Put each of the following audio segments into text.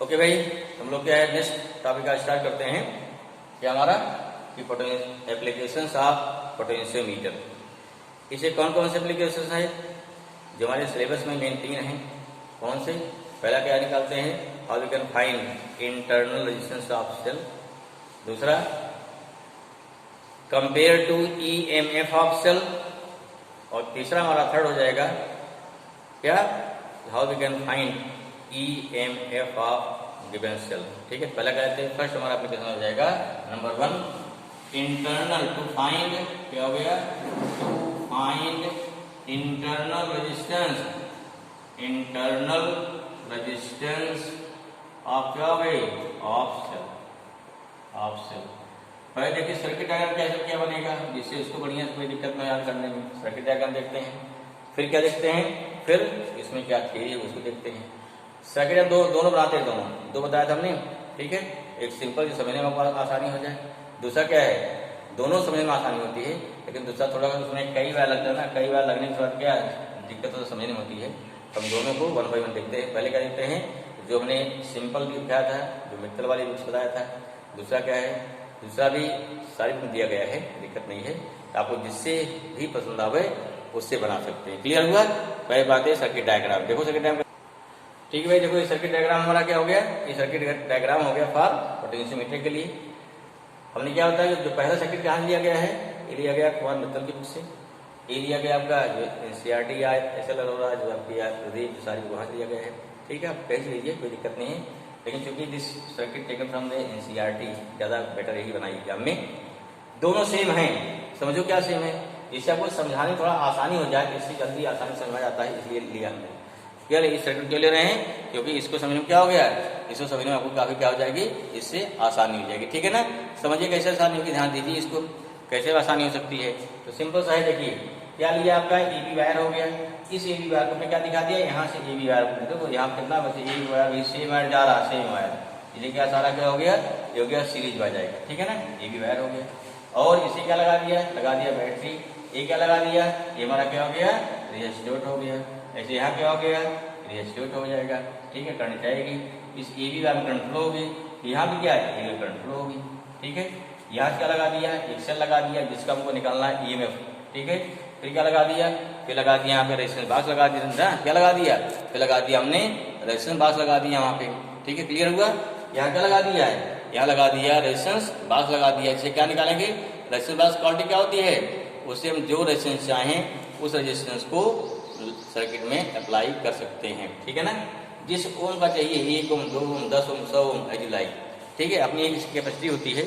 Okay भाई, हम लोग क्या है नेक्स्ट टॉपिक का स्टार्ट करते हैं। क्या हमारा कि एप्लीकेशंस ऑफ पोटेंशियोमीटर। इसे कौन कौन से एप्लीकेशंस है जो हमारे सिलेबस में मेन 3 हैं। कौन से? पहला क्या निकालते हैं, how we can find internal resistance of cell. दूसरा, compare to EMF of cell. और तीसरा हमारा थर्ड हो जाएगा क्या, how we can find EMF of given cell. ठीक है, पहला कहते हैं फर्स्ट हमारा एप्लीकेशन हो जाएगा नंबर 1 इंटरनल, टू फाइंड क्या हो गया, to find internal resistance, internal resistance of क्या हो गई, ऑफ सेल, ऑफ सेल। पहले देखिए सर्किट डायग्राम कैसे क्या बनेगा जिससे उसको बढ़िया से कोई दिक्कत नहीं याद करने में। सर्किट डायग्राम देखते हैं, फिर क्या देखते हैं, फिर इसमें क्या थ्योरी है उसको देखते हैं। सर्किट दोनों बनाते हैं, दो बताया था हमने। ठीक है, एक सिंपल जो समझने में आसानी हो जाए, दूसरा क्या है दोनों समझने में आसानी होती है, लेकिन दूसरा थोड़ा उसमें कई बार लगता है ना, कई बार लगने के बाद क्या दिक्कत तो समझने में होती है। हम दोनों को 1 बाय 1 देखते हैं। पहले क्या देखते हैं, जो हमने सिंपल भी बताया था, जो मित्तल वाली बुक्स बताया था। दूसरा क्या है, दूसरा भी सारी में दिया गया है, दिक्कत नहीं है, आपको जिससे भी पसंद आवे उससे बना सकते हैं। क्लियर हुआ? पहली बात है सर्किट डायग्राम। देखो सर्किट डायग्राम, ठीक है भाई। देखो ये सर्किट डायग्राम हमारा क्या हो गया, ये सर्किट डायग्राम हो गया फॉर पोटेंशियोमीटर के लिए। हमने क्या होता है, जो पहला सर्किट कहाँ लिया गया है, ये लिया गया कुमार मित्तल की बुक से। ये लिया गया आपका जो एनसीईआरटी या एसएलआर हो रहा है, जो आपकी सारी वहाँ से लिया गया है। ठीक है, आप पेज लीजिए, कोई दिक्कत नहीं है। लेकिन चूंकि this circuit taken from the NCERT ज़्यादा बेटर यही बनाई एग्जाम में। दोनों सेम हैं, समझो क्या सेम है, इससे आपको समझाने में थोड़ा आसानी हो जाए, इससे जल्दी आसानी समझ में जाता है, इसलिए लिया हमने। क्या इस सर्किट क्यों ले रहे हैं, क्योंकि इसको समझने में क्या हो गया, इसको समझने में आपको काफी क्या हो जाएगी, इससे आसानी हो जाएगी। ठीक है ना, समझिए कैसे आसानी होगी, ध्यान दीजिए इसको कैसे आसानी हो सकती है। तो सिंपल सा है, देखिए क्या लिया आपका एबी वायर हो गया। इस एबी वायर को मैं क्या दिखा दिया, यहाँ से एबी वायर को देखो, यहाँ कितना बचे एबी वायर, भी सेम वायर जा रहा, सेम वायर, इसलिए क्या सारा क्या हो गया, ये हो गया सीरीज में जाएगा। ठीक है ना, एबी वायर हो गया। और इसे क्या लगा दिया बैटरी। ये क्या लगा दिया, ये हमारा क्या हो गया, रेजिस्टेंस हो गया। ऐसे यहाँ क्या हो गया, रेजिस्टेंस हो जाएगा। ठीक है, करंट जाएगी, इस एबी वायर में करंट फ्लो होगी, यहाँ भी क्या है, ये करंट फ्लो होगी। ठीक है, यहाँ क्या लगा दिया, एक सेल लगा दिया जिसका हमको निकालना है ईएमएफ। ठीक है, फिर क्या लगा दिया, फिर लगा दिया यहाँ पे रेजिस्टेंस बॉक्स लगा दिया, क्या लगा दिया, फिर लगा दिया हमने रेजिस्टेंस बॉक्स लगा दिया वहाँ पे। ठीक है, क्लियर हुआ। यहाँ क्या लगा दिया है, यहाँ लगा दिया रेजिस्टेंस बॉक्स लगा दिया। इसे क्या निकालेंगे, रेजिस्टेंस बॉक्स क्वालिटी क्या होती है, उससे हम जो रेजिस्टेंस चाहें उस रेजिस्टेंस को सर्किट में अप्लाई कर सकते हैं। ठीक है ना, जिस ओम का चाहिए, 1 ओम, 2 ओम, 10 ओम, 100 ओम, एज लाइक। ठीक है, अपनी एक कैपेसिटी होती है,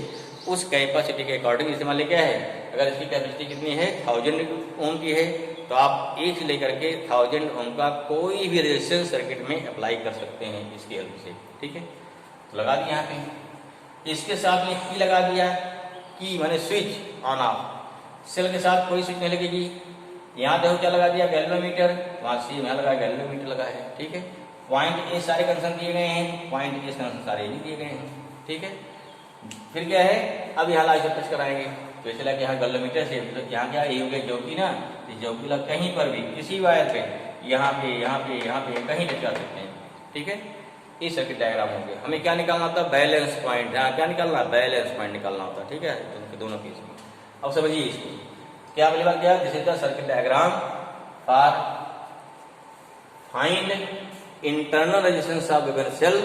उस कैपेसिटी के अकॉर्डिंग इस्तेमाल ले क्या है, अगर इसकी कैपेसिटी कितनी है 1000 ओम की है, तो आप 1 से लेकर के 1000 ओम का कोई भी रेजिस्टेंस सर्किट में अप्लाई कर सकते हैं इसकी हेल्प से। ठीक है, तो लगा दिया यहाँ पे। इसके साथ में की लगा दिया, की माने स्विच ऑन ऑफ। सेल के साथ कोई स्विच नहीं लगेगी। यहाँ देखो क्या लगा दिया, गैल्वेनोमीटर, वहाँ से यहाँ लगा गैल्वेनोमीटर लगा है। ठीक है, पॉइंट ए सारे कंसर्न दिए गए हैं, पॉइंट ए कंसर्न सारे नहीं दिए गए हैं। ठीक है, फिर क्या है, अब यहाँ लाइट टच कराएंगे, तो इसे लगे यहाँ गैल्वेनोमीटर से, तो यहाँ क्या ये हो गया जौकी ना, जौकी लग कहीं पर भी किसी वायर पे, यहाँ पे यहाँ पे यहाँ पे कहीं टच कर सकते हैं। ठीक है, ये सर्किट डायग्राम हो गया। हमें क्या निकालना होता है, बैलेंस पॉइंट। यहाँ क्या निकालना है, बैलेंस पॉइंट निकालना होता है। ठीक है, दोनों केस में। अब समझिए इसको क्या पहली बात क्या, this is the circuit diagram for find internal resistance of given cell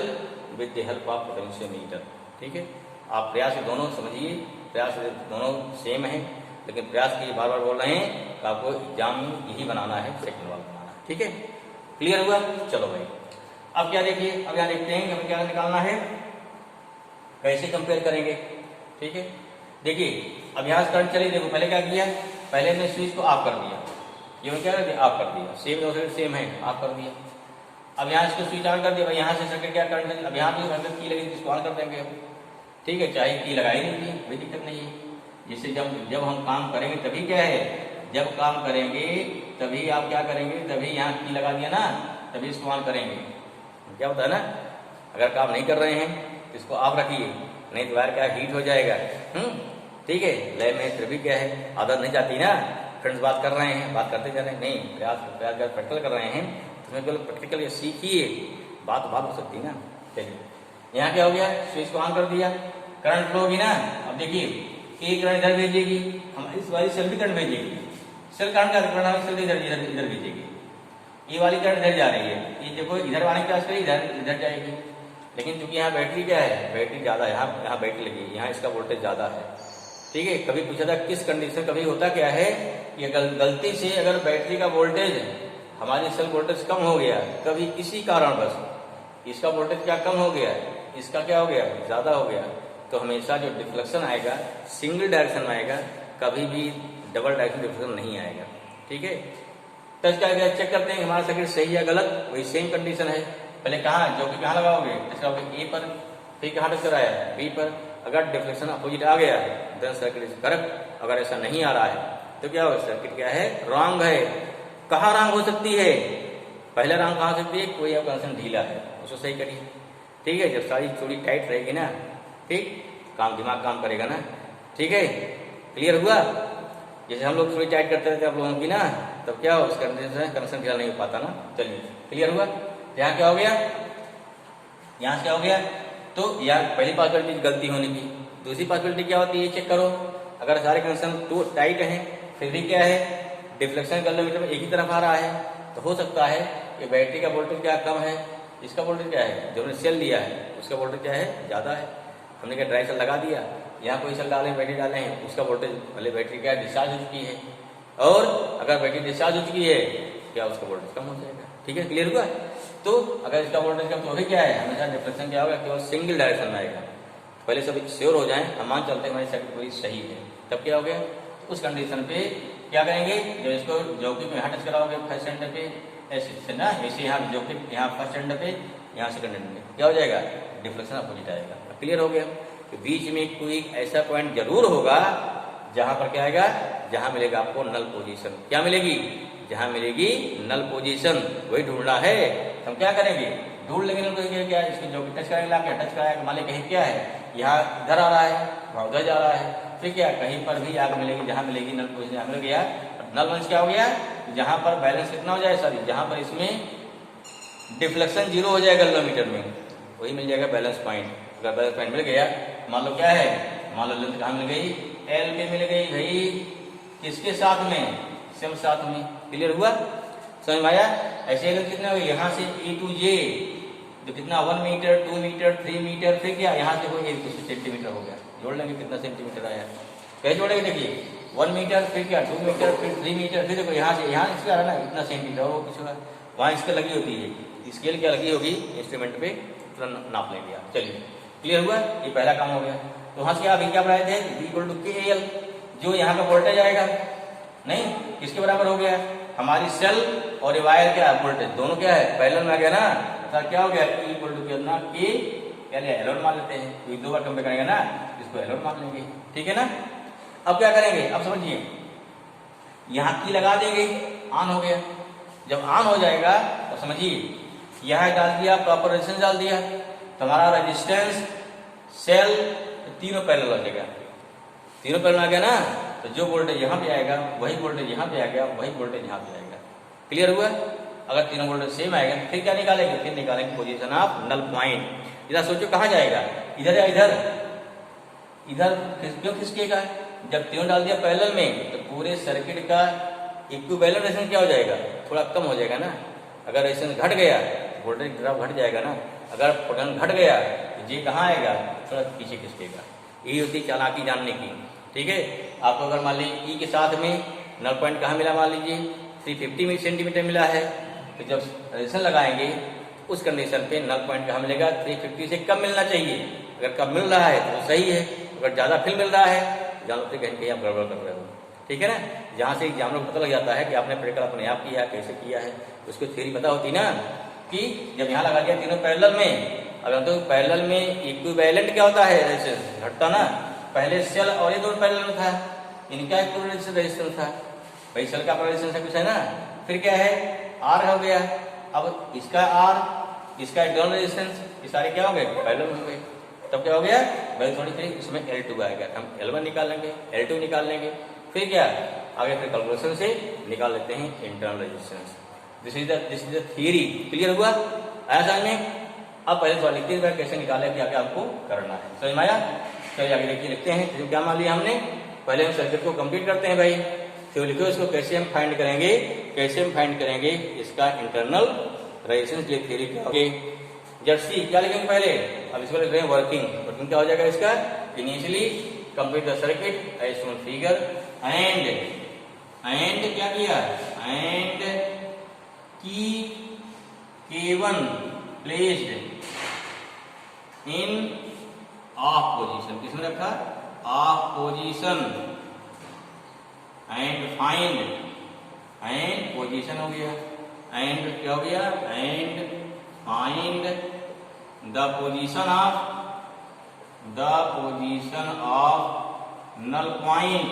with the help of potentiometer. ठीक है, आप प्रयास से दोनों समझिए, प्रयास से दोनों सेम है, लेकिन प्रयास के बार बार बोल रहे हैं कि आपको एग्जाम में यही बनाना है, सेकंड वाला बनाना है। ठीक है, क्लियर हुआ। चलो भाई, अब क्या देखिए, अब यहाँ देखते हैं कि हमें क्या निकालना है, कैसे कंपेयर करेंगे। ठीक है, देखिए अब यहाँ से करंट चली, देखो पहले क्या किया, पहले हमने स्विच को ऑफ कर दिया, ये क्या कर दिया, ऑफ कर दिया, सेम दो साइड सेम है, ऑफ कर दिया। अब यहाँ इसको स्विच ऑन कर दिया, भाई यहाँ से सर्किट क्या करंट, अब यहाँ भी की लगी, इसको ऑन कर देंगे। ठीक है, चाहे की लगाई नहीं थी, कोई दिक्कत नहीं है। जिससे जब हम काम करेंगे तभी क्या है, जब काम करेंगे तभी आप क्या करेंगे, तभी यहाँ की लगा दिया ना, तभी इसको ऑन करेंगे। क्या होता है ना, अगर काम नहीं कर रहे हैं तो इसको ऑफ रखिए, नहीं तो वायर क्या हीट हो जाएगा। ठीक है, लैब में फिर भी क्या है, आदत नहीं जाती ना, फ्रेंड्स बात कर रहे हैं, बात करते जा रहे हैं, नहीं प्रयास प्रैक्टिकल कर रहे हैं, तो प्रैक्टिकल सीखिए, बात हो सकती है ना। चलिए यहाँ क्या हो गया, स्विच को ऑन कर दिया, करंट फ्लो होगी ना। अब देखिए ए करंट इधर भेजेगी, हम इस वाली सेल भी करंट भेजेगी, सेल करंट का करंट सेल इधर भेजेगी, ये वाली करंट इधर जा रही है, ये देखो इधर आने की प्रयास करिए, इधर जाएगी। लेकिन चूंकि यहाँ बैटरी क्या है, बैटरी ज्यादा है, यहाँ बैटरी लगी है, यहाँ इसका वोल्टेज ज्यादा है, ठीक है। कभी पूछा था किस कंडीशन, कभी होता क्या है कि गलती से अगर बैटरी का वोल्टेज हमारी सेल वोल्टेज कम हो गया, कभी किसी कारणवश इसका वोल्टेज क्या कम हो गया, इसका क्या हो गया ज्यादा हो गया, तो हमेशा जो डिफ्लेक्शन आएगा सिंगल डायरेक्शन में आएगा, कभी भी डबल डायरेक्शन डिफ्लेक्शन नहीं आएगा, ठीक है। तो इसका चेक करते हैं हमारा सर्किट सही है गलत, वही सेम कंडीशन है। पहले कहाँ, जो कि कहाँ लगाओगे, ए पर, फिर कहाँ टच कराया बी पर। अगर डिफ्लेक्शन अपोजिट आ गया देन सर्किट इज करेक्ट, अगर ऐसा नहीं आ रहा है तो क्या होगा, सर्किट क्या है, रॉन्ग है। कहाँ रॉन्ग हो सकती है, पहला रॉन्ग कहाँ हो सकती है, कोई आपका कनेक्शन ढीला है उसको सही करिए, ठीक है। जब सारी चूड़ी टाइट रहेगी ना, ठीक, दिमाग काम करेगा ना, ठीक है। क्लियर हुआ, जैसे हम लोग चूड़ी टाइट करते रहते हैं आप लोगों की ना, तब क्या हो, कनेक्शन ढीला नहीं हो पाता ना। चलिए क्लियर हुआ। यहाँ क्या हो गया, यहाँ से क्या हो गया, तो यार पहली पॉसिबिलिटी गलती होने की, दूसरी पॉसिबिलिटी क्या होती है, चेक करो। अगर सारे कनेक्शन तो टाइट हैं, फिर भी क्या है, डिफ्लेक्शन किलोमीटर में एक ही तरफ आ रहा है, तो हो सकता है कि बैटरी का वोल्टेज क्या कम है, इसका वोल्टेज क्या है, जो हमने सेल लिया है उसका वोल्टेज क्या है, ज्यादा है। हमने क्या ड्राई सेल लगा दिया, यहाँ कोई सेल डाले बैटरी डाले हैं, उसका वोल्टेज पहले बैटरी क्या डिस्चार्ज हो चुकी है, और अगर बैटरी डिस्चार्ज हो चुकी है क्या उसका वोल्टेज कम हो जाएगा, ठीक है। क्लियर हुआ। तो अगर इसका वोल्टेज कम तो अभी क्या है, हमेशा डिफ्लेक्शन क्या होगा, केवल सिंगल डायरेक्शन में आएगा। पहले सब श्योर हो जाए, हम मान चलते हैं हमारी सर्किट पूरी सही है, तब क्या हो गया, उस कंडीशन पे क्या करेंगे, जब इसको जॉकी में यहाँ टच कराओगे फर्स्ट एंड पे, ऐसे ना, ऐसे यहाँ जॉकी यहाँ फर्स्ट एंड पे, यहाँ सेकंड एंड पे क्या हो जाएगा, डिफ्लेक्शन अपोजिट आएगा। क्लियर हो गया कि बीच में कोई ऐसा पॉइंट जरूर होगा जहां पर क्या आएगा, जहां मिलेगा आपको नल पोजीशन, क्या मिलेगी, जहां मिलेगी नल पोजीशन, वही ढूंढना है। हम क्या करेंगे, ढूंढ लेंगे नल पोजीशन, क्या इसको जो टच करेंगे, लाके टच कराया, मान लीजिए कहीं क्या है, यहाँ इधर आ रहा है, वहां उधर जा रहा है, फिर क्या कहीं पर भी आग मिलेगी, जहां मिलेगी नल पोजीशन मिल गया। नल वंश क्या हो गया, जहां पर बैलेंस कितना हो जाए, सॉरी जहां पर इसमें डिफ्लेक्शन 0 हो जाएगा किलोमीटर में, वही मिल जाएगा बैलेंस पॉइंट। अगर बैलेंस पॉइंट मिल गया, मान लो क्या है, मान लो लेंथ कहाँ मिल गई, एल पे मिल गई भाई, किसके साथ में, सेम साथ में। क्लियर हुआ, समझ में आया। ऐसे लेंथ कितना हो गई, यहाँ से ए टू जे, तो कितना 1 मीटर 2 मीटर 3 मीटर, फिर क्या यहाँ से कोई 1 सेंटीमीटर हो गया, जोड़ लेंगे कितना सेंटीमीटर आया, कैसे जोड़ेंगे, देखिए 1 मीटर, फिर क्या 2 मीटर, फिर 3 मीटर, फिर देखो यहाँ से यहाँ इसका है ना इतना सेंटीमीटर, वो कुछ वहाँ इसका लगी होती है, स्केल क्या लगी होगी इंस्ट्रूमेंट पे, तुरंत नाप लेंगे आप। चलिए क्लियर हुआ, ये पहला काम हो गया। तो वहां से क्या अभी क्या बनाए थे, V=KL, जो यहाँ का वोल्टेज आएगा, नहीं किसके बराबर हो गया, हमारी सेल और वायर क्या है, वोल्टेज दोनों क्या है, पैरेलल में आ गया ना, तो क्या हो गया, E=कितना K L मान लेते हैं, तो 2 बार कंपेयर करेंगे ना, इसको L मान लेंगे, ठीक है ना। अब क्या करेंगे, अब समझिए, यहाँ की लगा देंगे, ऑन हो गया। जब ऑन हो जाएगा तो समझिए, यहाँ डाल दिया, प्रॉपर रेजिस्टेंस डाल दिया, तो हमारा रेजिस्टेंस सेल तीनों पैरेलल आ जाएगा, तीनों पैरेलल आ गया ना, तो जो वोल्टेज यहाँ पे आएगा वही वोल्टेज यहाँ पे आएगा, वही वोल्टेज यहाँ पे आएगा। क्लियर हुआ। अगर तीनों वोल्टेज सेम आएगा फिर क्या निकालेंगे, फिर निकालेंगे पोजीशन ऑफ नल पॉइंट। इधर सोचो कहाँ जाएगा, इधर या इधर, इधर क्यों खिसकेगा, जब तीनों डाल दिया पैरेलल में तो पूरे सर्किट का इक्विवेलेंट रेजिस्टेंस क्या हो जाएगा, थोड़ा कम हो जाएगा ना। अगर रेजिस्टेंस घट गया वोल्टेज ड्रॉप घट जाएगा ना, अगर पोटेंशियल घट गया तो जी कहाँ आएगा, थोड़ा पीछे खिसकेगा। यही होती चालाकी जानने की, ठीक है। आपको अगर मान लीजिए ई के साथ में नल पॉइंट कहाँ मिला, मान लीजिए 350 सेंटीमीटर मिला है, तो जब रेजिस्टेंस लगाएंगे उस कंडीशन पे नल पॉइंट कहाँ मिलेगा, 350 से कम मिलना चाहिए। अगर कम मिल रहा है तो सही है, अगर ज्यादा फिल मिल रहा है जानो तो कहीं आप गड़बड़ कर रहे हो, ठीक है ना। जहाँ से एग्जाम में पता लग जाता है कि आपने प्रैक्टिकल अपने आप किया, कैसे किया है, उसको थ्योरी पता होती ना, कि जब यहाँ लगा दिया तीनों पैरेलल में, अगर तो पैरेलल में इक्विवेलेंट क्या होता है, रेजिस्टेंस घटता ना, पहले सेल और ये दोनों पैरेलल में था, इनका इक्विवेलेंट रेजिस्टेंस था, भाई सेल का रेजिस्टेंस कुछ है ना, फिर क्या है आर हो गया, अब इसका आर, इसका इंटरनल रेजिस्टेंस, ये सारे क्या हो गए पैरेलल हो गए, तब क्या हो गया भाई थोड़ी थोड़ी इसमें L2 आएगा, हम L1 निकाल लेंगे, L2 निकाल लेंगे, फिर क्या आगे फिर कैलकुलेशन से निकाल लेते हैं internal resistance. This is the theory. Clear हुआ, आया समझ में। अब पहले सवाल लिखते हैं कैसे निकाले, क्या क्या आपको करना है। समझ में आया? चलिए आगे देखिए, लिखते हैं। तो क्या मान लिया हमने, पहले हम सर्किट को कंप्लीट करते हैं भाई। तो लिखो इसको कैसे हम फाइंड करेंगे, कैसे हम फाइंड करेंगे इसका इंटरनल रेजिस्टेंस थ्योरी क्या होगी। जब सी क्या लिखेंगे पहले, अब इसको लिख रहे हैं वर्किंग। वर्किंग क्या हो जाएगा इसका, initially complete the circuit as shown figure and क्या किया, एंड की K1 placed in of position, किसमें रखा, off position, and find, and position हो गया, एंड क्या हो गया, and find the position of null point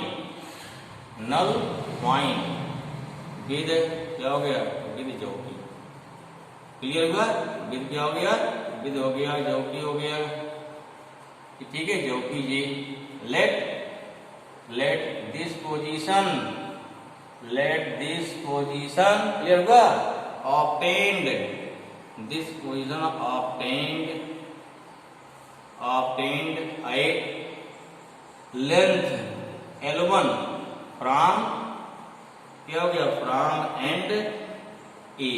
with क्या हो गया, विद जॉकी। क्लियर हुआ, विद क्या हो गया, विद हो गया, जॉकी हो गया, ठीक है, जॉकी जी। लेट दिस पोजीशन क्लियर हुआ, obtained, this position obtained at length L1 from क्या हो गया, फ्रॉम एंड ए।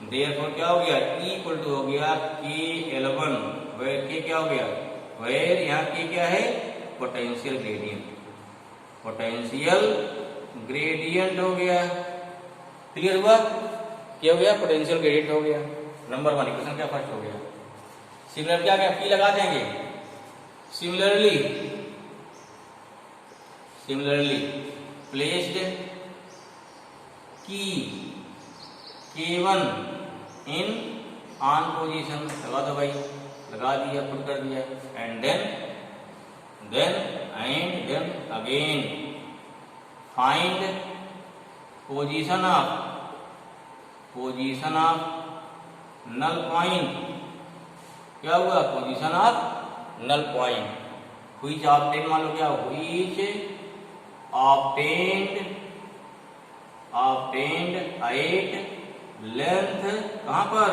देयरफॉर क्या हो गया, E इक्वल टू हो गया K L1, वेयर के क्या हो गया, वेयर यहाँ के क्या है, पोटेंशियल ग्रेडियंट हो गया। क्लियर हुआ, क्या हो गया, पोटेंशियल ग्रेडियंट हो गया। नंबर 1 इक्वेशन क्या फर्स्ट हो गया। सिमिलर क्या क्या P लगा देंगे, similarly placed key K1 in on position, लगा दो भाई, लगा दिया, पुट कर दिया, and then again find position of null point, क्या हुआ, position of null point, which obtain, मान लो क्या, व्हिच ऑब्टेन्ड एट लेंथ, कहां पर,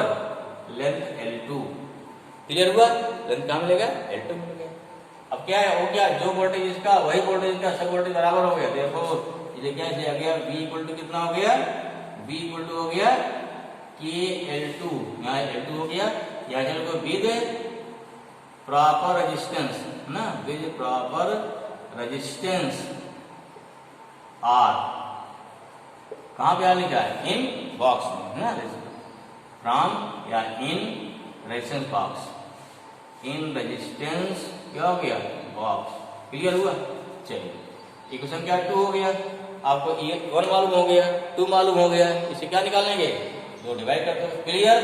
लेंथ L2। क्लियर हुआ, लेंथ कहां मिलेगा, L2 मिलेगा। अब क्या है, वो क्या, जो वोल्टेज इसका वही वोल्टेज इसका, सब वोल्टेज बराबर हो गया। देखो ये क्या आ गया, V इक्वल टू कितना हो गया, V इक्वल टू हो गया KL2, यहाँ L2 हो गया, यहाँ चलो विद प्रॉपर रेजिस्टेंस ना, विद प्रॉपर रेजिस्टेंस R, कहां पे आने का है, इन बॉक्स में ना, फ्रॉम या in resistance box, in resistance क्या हो गया, बॉक्स। क्लियर हुआ, चलिए इक्वेशन क्या 2 हो गया, आपको 1 मालूम हो गया, 2 मालूम हो गया, इसे क्या निकालेंगे, 2 डिवाइड करते हो। क्लियर,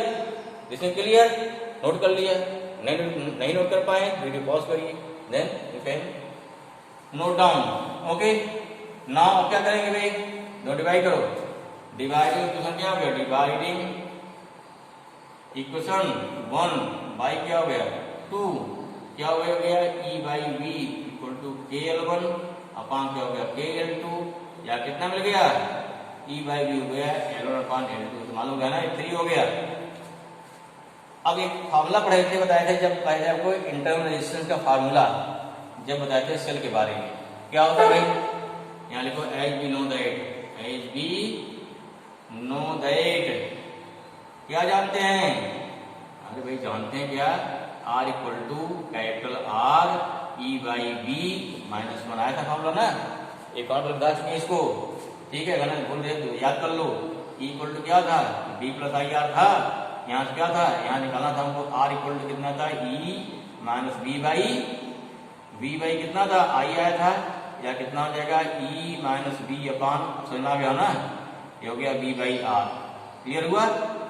इसमें क्लियर, नोट कर लिया, नहीं नोट कर पाए वीडियो पॉज करिए, then you can note down. Okay, now अब क्या करेंगे भाई, 2 डिवाइड करो, डिवाइडिंग इक्वेशन क्या हो गया, डिवाइडिंग इक्वेशन 1 बाई क्या हो गया 2, क्या हो गया E by V equal to KL1 upon क्या हो गया KL2, या कितना मिल गया, E बाई V हो गया L1 अपान L2, तो मालूम है ना, 3 हो गया। अब एक फार्मूला पढ़े थे, बताए थे जब पहले आपको इंटरनल रेजिस्टेंस का फार्मूला जब बताए थे सेल के बारे में, क्या होता है भाई, यहाँ लिखो एज बी नो दैट, क्या जानते हैं, अरे भाई जानते हैं क्या, R equal to capital R E by B minus 1 आया था फार्मूला ना, एक और बता चुके हैं इसको, ठीक है, अगर भूल रहे तो याद कर लो। E इक्वल टू क्या था, B प्लस आई आर था, यहाँ से क्या था, यहाँ निकालना था हमको, R इक्वल टू कितना था, E माइनस B बाई कितना था, I आया था, या कितना हो जाएगा E माइनस B अपान, समझ में आ गया ना, ये हो गया B बाई R। क्लियर हुआ,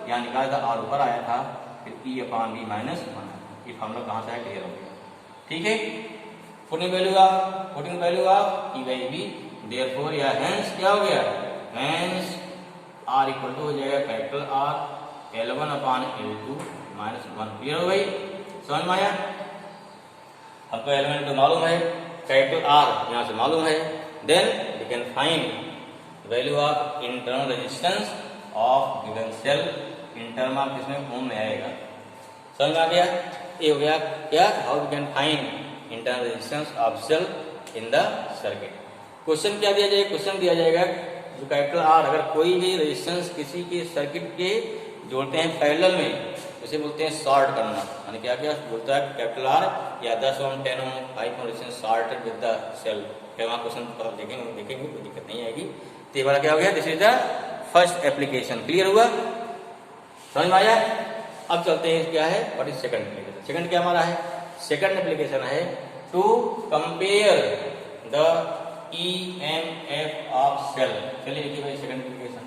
यहाँ निकाला था, R ऊपर आया था, फिर E अपान B माइनस 1, ये फार्मूला कहाँ से आया, क्लियर हो गया, ठीक है। Putting value of E by B, therefore या हेंस क्या हो गया, हेंस R इक्वल टू हो जाएगा कैपिटल R L1 अपान L2 माइनस 1। क्लियर हो गई, समझ में आया, हमको एलिमेंट तो मालूम है, कैपिटल R यहाँ से मालूम है, then we can find value of internal resistance of given cell, internal किसमें ओम में आएगा, समझ में आ गया? ये हो गया क्या, how we can find internal resistance of cell in the circuit. Question क्या दिया जाएगा, क्वेश्चन दिया जाएगा जो कैपिटल आर, अगर कोई भी रेजिस्टेंस किसी के सर्किट के जोड़ते हैं पैरेलल में, उसे बोलते हैं शॉर्ट करना। यानी क्या क्या बोलता है कैपिटल आर या 10 ohm 10 ohm 5 ohm resistance shorted with the cell. क्या वहाँ क्वेश्चन देखेंगे कोई दिक्कत नहीं आएगी। तो ये वाला क्या हो गया, this is the first application. Clear हुआ, समझ में आया? अब चलते हैं क्या है, what is second application. Second क्या हमारा है, सेकंड एप्लीकेशन है to compare the EMF of cell. चलिए देखिए भाई सेकंड एप्लीकेशन,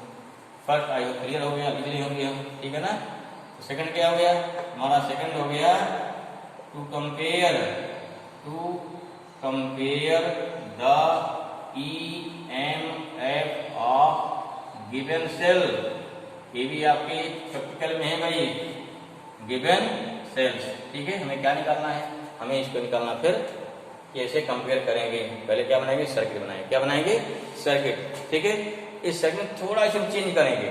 फर्स्ट आई क्लियर हो गया, इजीली हो गया, ठीक है ना। सेकंड क्या हो गया हमारा, सेकंड हो गया to compare the EMF of given cell. ये भी आपके प्रैक्टिकल में है भाई, गिवन सेल्स, ठीक है। हमें क्या निकालना है, हमें इसको निकालना, फिर कैसे कंपेयर करेंगे। पहले क्या बनाएंगे, सर्किट बनाएंगे। क्या बनाएंगे, सर्किट, ठीक है। इस सर्किट में थोड़ा इसमें चेंज करेंगे,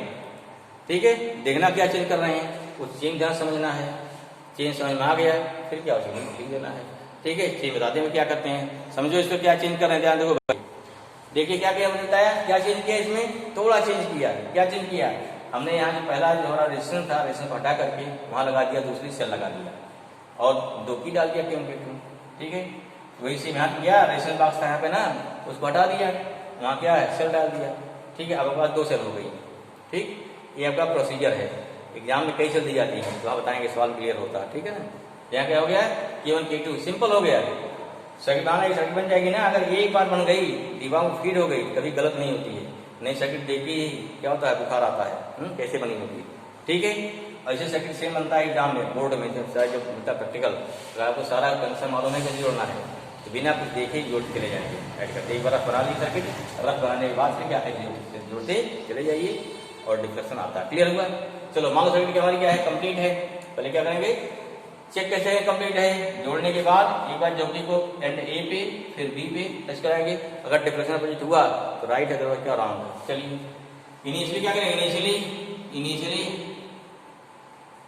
ठीक है। देखना क्या चेंज कर रहे हैं, उस चेंज ध्यान समझना है। चेंज समझ में आ गया फिर क्या उसको लिख देना है, ठीक है। चेंज बताते हैं क्या करते हैं, समझो इसको क्या चेंज कर रहे हैं, ध्यान देखो। देखिए क्या क्या मिलता है, क्या चेंज किया इसमें, थोड़ा चेंज किया। क्या चेंज किया, हमने यहाँ जो पहला जो हमारा रेजिस्टेंस था, रेजिस्टेंस को हटा करके वहां लगा दिया, दूसरी सेल लगा दिया और 2 की डाल दिया, क्यों, ठीक है। वही से यहाँ किया, रेजिस्टेंस बॉक्स था यहाँ पे ना, उसको हटा दिया, वहाँ क्या है, सेल डाल दिया, ठीक है। अब आपके पास 2 सेल हो गई, ठीक। ये आपका प्रोसीजर है, एग्जाम में कई सेल दी जाती है, तो आप बताएंगे सवाल क्लियर होता है, ठीक है ना। यहाँ क्या हो गया, K1 K2 सिंपल हो गया। सर्किट बनाना, सर्किट बन जाएगी ना। अगर एक बार बन गई, दिमाग में फीड हो गई, कभी गलत नहीं होती है। नई सर्किट देखी क्या होता है, बुखार आता है, कैसे बनी होगी, ठीक है। ऐसे सर्किट सेम बनता है एग्जाम में, बोर्ड में जब मिलता प्रैक्टिकल, अगर आपको सारा कंसेप्ट मालूम है कैसे जोड़ना है, तो बिना कुछ देखे ही जोड़ते चले जाएंगे। ऐड करते एक बार आप बना ली सर्किट, रफ बनाने के बाद फिर क्या है, जोड़ते चले जाइए और डिस्कशन आता है। क्लियर हुआ, चलो मान लो सर्किट हमारी क्या है, कंप्लीट है। पहले क्या करेंगे, चेक कैसे है, कंप्लीट है। जोड़ने के बाद एक बार ज्योति को एंड ए पे फिर बी पे टच कराएंगे। अगर डिफरेंशियल अपोजिट हुआ तो राइट है, अदरवाइज क्या रॉन्ग है। चलिए इनिशियली क्या करेंगे, इनिशियली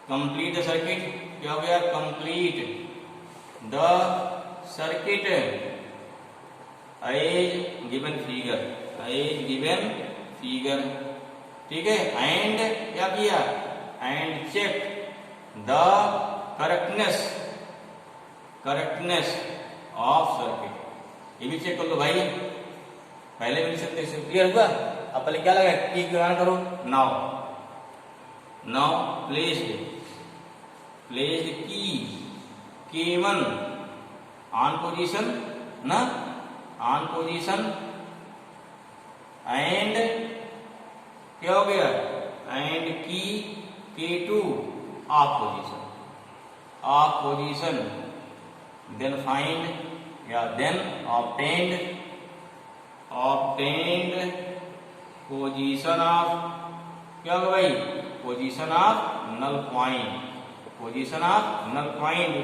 कंप्लीट द सर्किट। क्या हो गया, complete the circuit as given figure, ठीक है। एंड क्या किया, and check the correctness of circuit. ये भी चेक कर लो भाई, पहले भी सकते हैं। क्लियर हुआ, अब पहले क्या लगा, की ग्रहण करो। Now placed key K1 on position ना, ऑन पोजीशन, एंड क्या हो गया, and key K2 off position, then find या देन ऑब्टेन्ड पोजीशन ऑफ, क्या होगा भाई, पोजीशन ऑफ नल पॉइंट।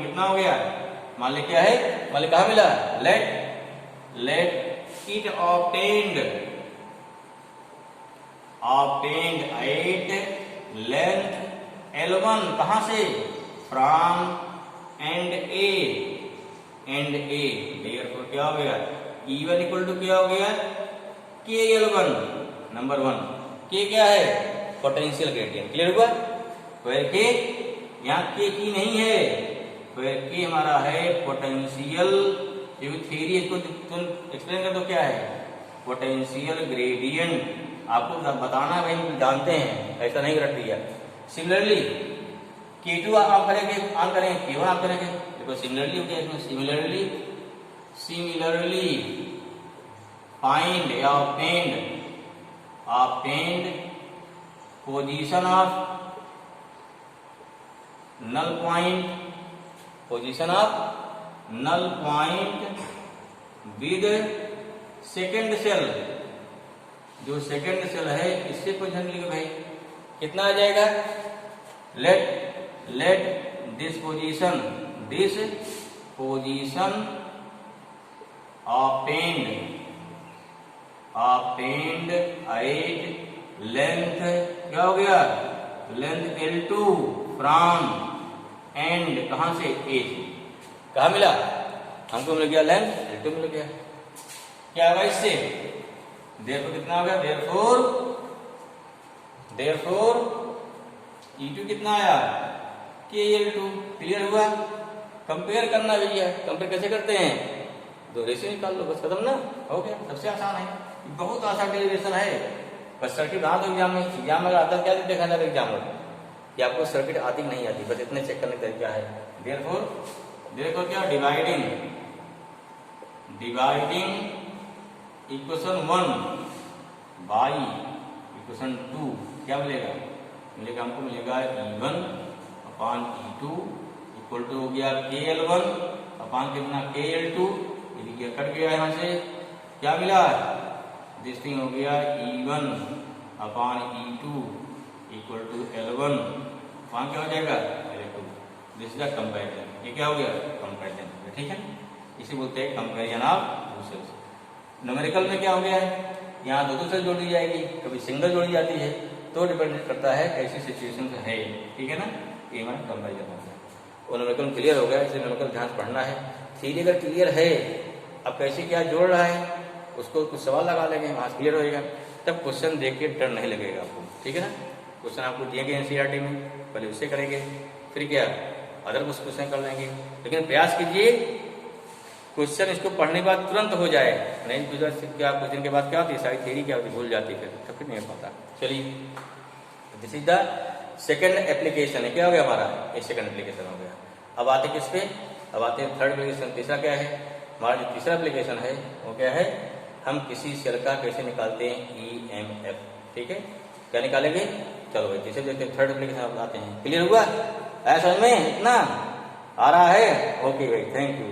कितना हो गया, मान ले क्या है, मान ले कहा मिला, let it obtained at length L1, कहां से, फ्रॉम एंड ए, देयरफॉर क्या हो गया, E1 इक्वल टू क्या हो गया, KL1 नंबर 1। K क्या है, पोटेंशियल ग्रेडियंट। क्लियर हुआ, वेयर K यहाँ K की नहीं है, वेयर K हमारा है पोटेंशियल, थ्योरी इसको तुम एक्सप्लेन कर दो, क्या है पोटेंशियल ग्रेडियंट। आपको बताना है भाई, जानते हैं, ऐसा नहीं रट दिया। सिमिलरली K2 आप करेंगे, ऑन करेंगे, K1 आप करेंगे, देखो सिमिलरली हो गया इसमें। सिमिलरली फाइंड या obtained position of null point with second cell. जो सेकेंड सेल है इससे पोजीशन लिखो भाई, कितना आ जाएगा, let this position obtained at length, क्या हो गया, लेंथ L2 फ्रॉम एंड कहां से, ए से। कहा मिला हमको, मिल गया लेंथ, L2 मिल गया। क्या होगा इससे, देयरफॉर कितना हो गया, देयरफॉर E2 कितना आया, KL2। क्लियर हुआ। कंपेयर करना भैया, कंपेयर कैसे करते हैं, दो रेशियो निकाल लो, बस खत्म ना, हो गया। सबसे आसान है, बहुत आसान डेरिवेशन है। बस सर्किट आ दो एग्जाम में आता है, क्या देखा जाता है एग्जाम में कि आपको सर्किट आती नहीं आती, बस इतने चेक करने का तरीका है। देयरफॉर क्या, डिवाइडिंग इक्वेशन 1 बाई इक्वेशन 2 क्या मिलेगा, हमको मिलेगा E1 upon E2 equal to हो गया KL1 अपान कितना, KL2। ये कट गया यहाँ से, क्या मिला, दिस थिंग हो गया E1 upon E2 equal to L1 अपान क्या हो जाएगा, L2। This is the comparison. ये क्या हो गया, कंपैरिजन। ठीक है, इसे बोलते हैं comparison of two cells. Numerical में क्या हो गया है, यहाँ दो सेल जोड़ी जाएगी, कभी सिंगल जोड़ी जाती है, तो डिपेंड करता है कैसी सिचुएशन है। ठीक है ना, ये हमारा कंपैरिजन हो गया। वो न्यूमेरिकल क्लियर हो गया, इसलिए न्यूमेरिकल ध्यान पढ़ना है। थ्योरी अगर क्लियर है, अब कैसे क्या जोड़ रहा है, उसको कुछ सवाल लगा लेंगे, वहां क्लियर होएगा, तब क्वेश्चन देख के डर नहीं लगेगा आपको। ठीक है ना, क्वेश्चन आपको दिए गए NCERT में, पहले उससे करेंगे, फिर क्या अदर कुछ क्वेश्चन कर लेंगे। लेकिन प्रयास कीजिए क्वेश्चन इसको पढ़ने के बाद तुरंत हो जाए, नहीं क्या कुछ दिन के बाद क्या होती है, सारी थ्योरी क्या होती है, भूल जाती है, फिर नहीं पता। चलिए, this is the second application है। क्या हो गया हमारा, ये सेकंड एप्लीकेशन हो गया। अब आते किस पे, अब आते हैं थर्ड एप्लीकेशन। तीसरा क्या है हमारा, जो तीसरा एप्लीकेशन है वो क्या है, हम किसी सेल का कैसे निकालते हैं EMF। ठीक है, क्या निकालेंगे, चलो भाई तीसरे देखते हैं, थर्ड एप्लीकेशन आते हैं। क्लियर हुआ, ऐसा समझ में इतना आ रहा है, ओके भाई, थैंक यू।